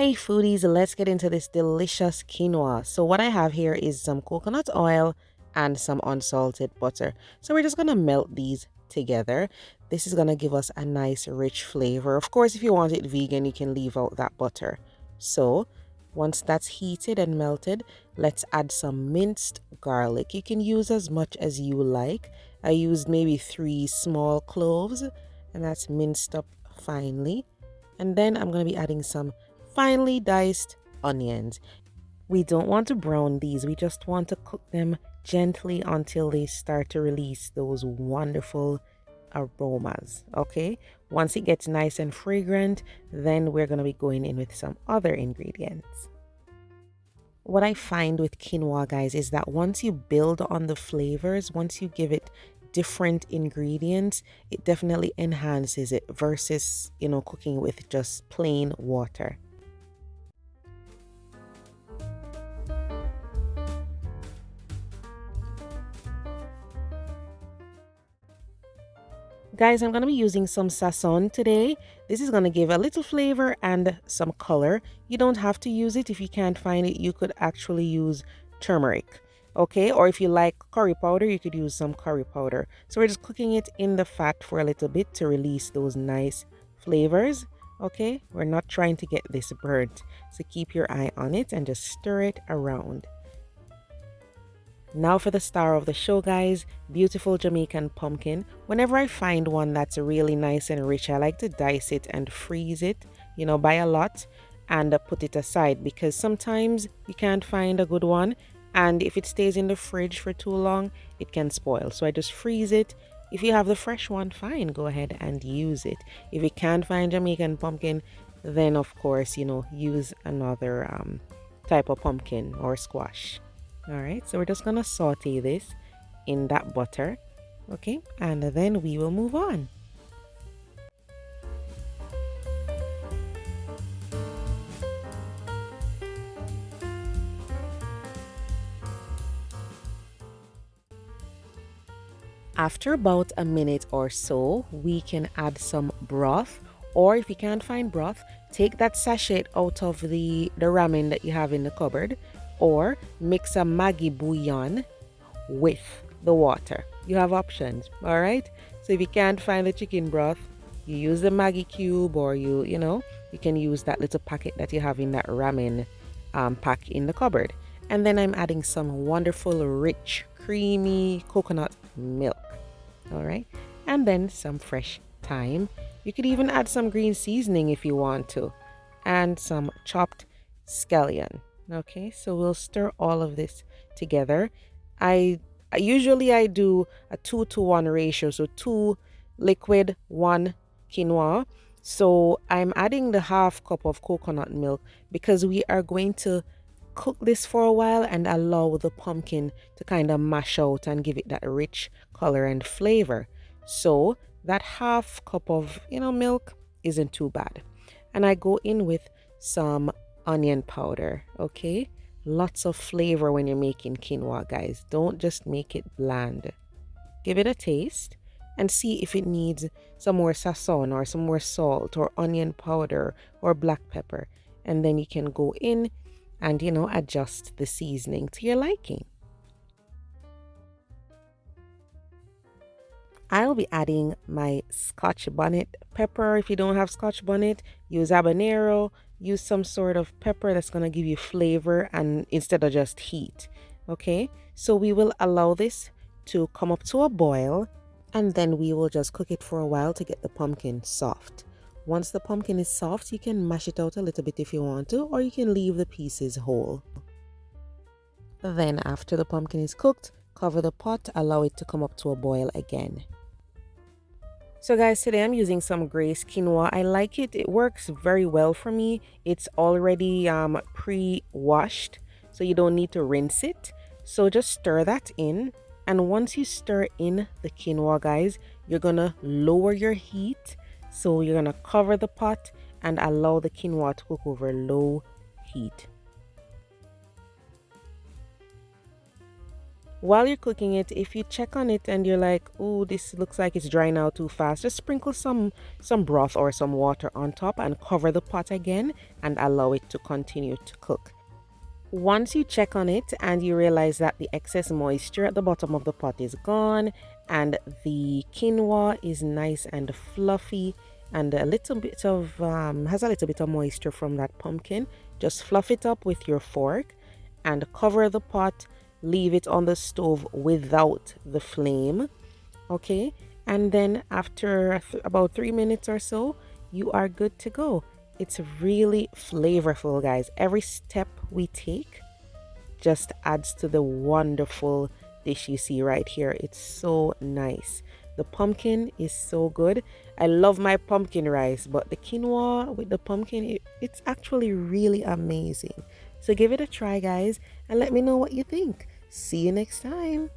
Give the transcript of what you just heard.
Hey foodies, let's get into this delicious quinoa. So what I have here is some coconut oil and some unsalted butter. So we're just going to melt these together. This is going to give us a nice rich flavor. Of course, if you want it vegan, you can leave out that butter. So once that's heated and melted, let's add some minced garlic. You can use as much as you like. I used maybe 3 small cloves, and that's minced up finely. And then I'm going to be adding some finely diced onions. We don't want to brown these, we just want to cook them gently until they start to release those wonderful aromas. Okay, once it gets nice and fragrant, then we're going to be going in with some other ingredients. What I find with quinoa, guys, is that once you build on the flavors, once you give it different ingredients, it definitely enhances it versus, cooking with just plain water. Guys, I'm going to be using some Sazon today. This is going to give a little flavor and some color. You don't have to use it. If you can't find it, you could actually use turmeric. Okay, or if you like curry powder, you could use some curry powder. So we're just cooking it in the fat for a little bit to release those nice flavors. Okay, we're not trying to get this burnt. So keep your eye on it and just stir it around. Now for the star of the show, guys, beautiful Jamaican pumpkin. Whenever I find one that's really nice and rich, I like to dice it and freeze it, by a lot, and put it aside, because sometimes you can't find a good one, and if it stays in the fridge for too long, it can spoil. So I just freeze it. If you have the fresh one, fine, go ahead and use it. If you can't find Jamaican pumpkin, then of course, use another type of pumpkin or squash. All right, so we're just gonna saute this in that butter, okay, and then we will move on. After about a minute or so, we can add some broth, or if you can't find broth, take that sachet out of the ramen that you have in the cupboard, or mix a Maggi bouillon with the water. You have options, all right? So if you can't find the chicken broth, you use the Maggi cube, or you can use that little packet that you have in that ramen pack in the cupboard. And then I'm adding some wonderful, rich, creamy coconut milk, all right? And then some fresh thyme. You could even add some green seasoning if you want to, and some chopped scallion. Okay, so we'll stir all of this together. I usually do a 2-to-1 ratio, so 2 liquid, 1 quinoa. So I'm adding the half cup of coconut milk because we are going to cook this for a while and allow the pumpkin to kind of mash out and give it that rich color and flavor. So that half cup of milk isn't too bad. And I go in with some onion powder. Okay, lots of flavor when you're making quinoa, guys. Don't just make it bland. Give it a taste and see if it needs some more sazon or some more salt or onion powder or black pepper, and then you can go in and adjust the seasoning to your liking. I'll be adding my scotchbonnet pepper. If you don't have scotchbonnet, use habanero. Use some sort of pepper that's going to give you flavor and instead of just heat. Okay, so we will allow this to come up to a boil, and then we will just cook it for a while to get the pumpkin soft. Once the pumpkin is soft, you can mash it out a little bit if you want to, or you can leave the pieces whole. Then after the pumpkin is cooked, cover the pot, allow it to come up to a boil again. So guys, today I'm using some Grace quinoa. I like it. It works very well for me. It's already pre-washed, so you don't need to rinse it. So just stir that in. And once you stir in the quinoa, guys, you're going to lower your heat. So you're going to cover the pot and allow the quinoa to cook over low heat. While you're cooking it, if you check on it and you're like, oh, this looks like it's drying out too fast, just sprinkle some broth or some water on top and cover the pot again and allow it to continue to cook. Once you check on it and you realize that the excess moisture at the bottom of the pot is gone and the quinoa is nice and fluffy and a little bit of has a little bit of moisture from that pumpkin, just fluff it up with your fork and cover the pot. Leave it on the stove without the flame, okay? And then after about 3 minutes or so, you are good to go. It's really flavorful, guys. Every step we take just adds to the wonderful dish you see right here. It's so nice. The pumpkin is so good. I love my pumpkin rice, but the quinoa with the pumpkin, it's actually really amazing. So give it a try, guys, and let me know what you think. See you next time.